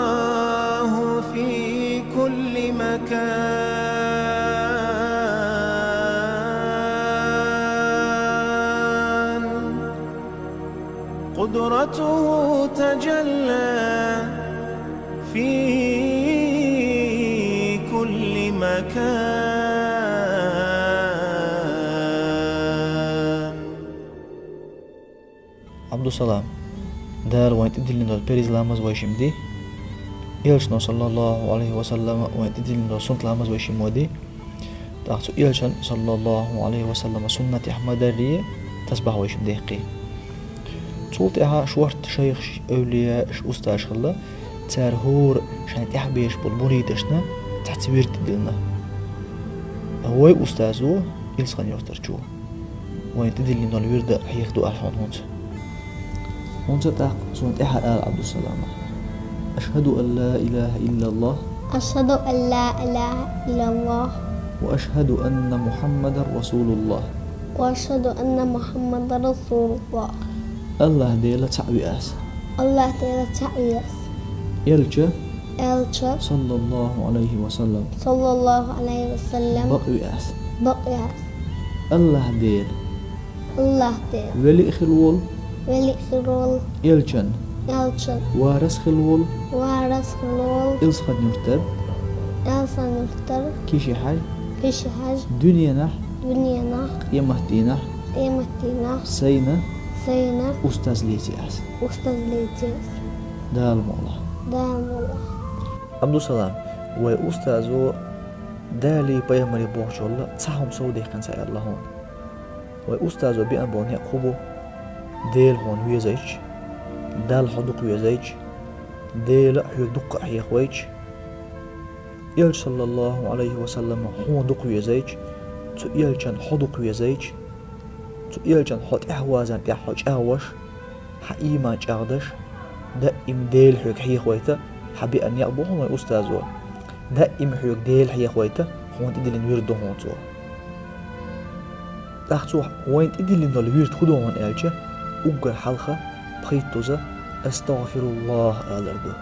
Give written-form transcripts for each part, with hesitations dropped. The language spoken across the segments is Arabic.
الله في كل مكان، قدرته تجلى في كل مكان. Abdusalam dal wayt idilindol perizlamaz vayshimdi Elçin sallallahu aleyhi ve sellem wayt idilindol suntlamaz vayshimodi taqsu Elçin sallallahu aleyhi ve sellem sunnati ahmadari tasbah vayshimdiqi صوتها شورت شيخ أولياء أستاذ الله تارهور شان تحبيش بالمريدشنا تحت ويرت دلنا هو أستاذه يلسخن يرترجو وين تدلين الورد حيخدو ألحون هونت تاق صوت إحد آل عبد السلام أشهد أن لا إله إلا الله أشهد أن لا إله إلا الله وأشهد أن محمد رسول الله وأشهد أن محمد رسول الله. الله ديلا تعوياس الله ديلا تعوياس يلجأ صلى الله عليه وسلم بقياس الله ديل ولي خلول يلجن وارس خلول إلسخد نرتب كيشي حاج دنيا قيمتنا سينا أستاذ ليتياس دال مولا عبد السلام وأستاذو دالي بيامري بوشولا تساهم سودي كان ساي الله هون وأستاذو بيان بون يقوبو ديل هون ويزيج دال حدق ويزيج ديل حدق حيق ويج يل صلى الله عليه وسلم هون دق ويزيج تو يلجن حدق ويزيج تو يلجن حد إحوازن تحوج أهوش حقيما جاغدش دائم ديل حيق حيق ويتا حبي أن يقبوهم وأستاذو دائم حيق ديل حيق ويتا هون تدلين ويردو هون تو تاختو وين تدلين دول ويرد خدو هون ألجة أقر حلقة بخيطوزة أستغفر الله ألردو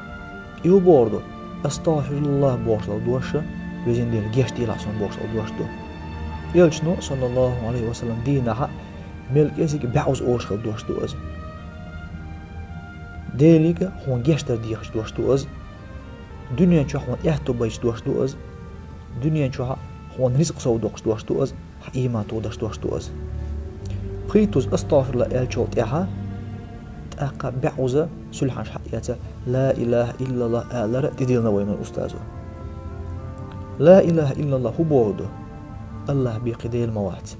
إيو بوردو أستغفر الله بوشتو دوشة ويزين ديل جيش ديل عصون بوشتو دوشتو يلجنو صلى الله عليه وسلم دينها ملك إسيك بعوز أوشخل دوشتو أز ديليك هون جيشتر ديخش دوشتو أز دنيا شو هون إحتو بيش دوشتو أز دنيا شو هون رزق سو دوشتو أز حقيما تو دوشتو أز بخيتوز أستغفر الله ألجو تيها تأقى بعوزة سلحان حقياته لا إله إلا الله ألر تديلنا وين الأستاذو لا إله إلا الله هو بوردو الله بيقدي الموات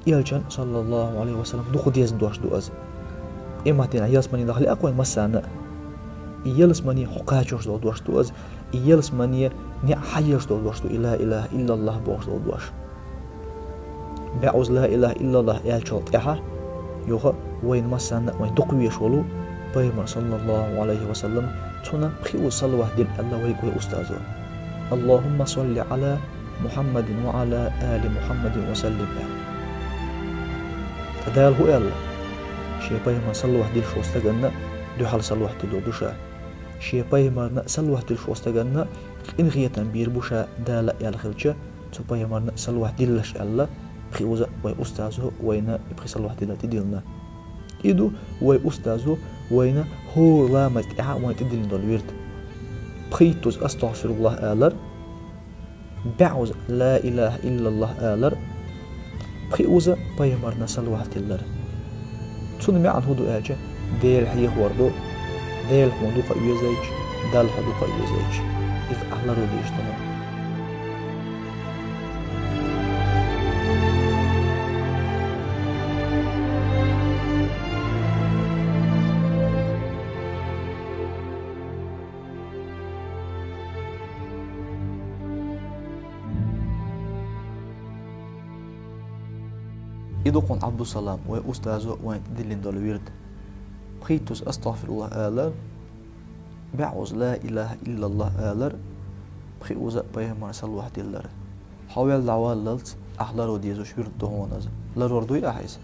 يلجن صلى الله عليه وسلم دخو ديز دوشتو أز إما تينا يلسمني داخلي أقوى مسانا يلسمني حقاجوش دوشتو أز يلسمني نحيش دوشتو لا إله إلا الله بوشتو دوش بعوز لا إله إلا الله ألجو تيها يوها وين مسانا وين دقوي شولو بيمر صلى الله عليه وسلم تنا بخيو صلوة دين الله ويقول أستاذه اللهم صل على محمد وعلى آل محمد وسلم تدال هو الله شي بيمر صلوة دين شو استغنى دو حال صلوة دلو دوشا شي بيمر صلوة دين شو استغنى إن غية بير بوشا دالا يالخلجة تو بيمر صلوة دين لش الله بخيوزة وي أستاذه وين بخي صلوة دين تديلنا إيدو وي أستاذه وين هو لامت إعا وين تدلين دول ويرد بخيتوز أستغفر الله آلر بعوز لا إله إلا الله آلر بخيوزة بيمرنا صلوة تلر تسون معن هدو آجة ديل حيخ وردو ديل حمدوقة يزيج دال حدوقة يزيج إذ أحلرو ديشتنا إدوكون عبد السلام وأستاذه وين دلين دول ويرد بخيتوس أستغفر الله آلر بعوز لا إله إلا الله آلر بخيوزة بيهمار سلوح دلر حاول دعوال للت أحلر وديزوش ويرد دهون لروردوي أحيس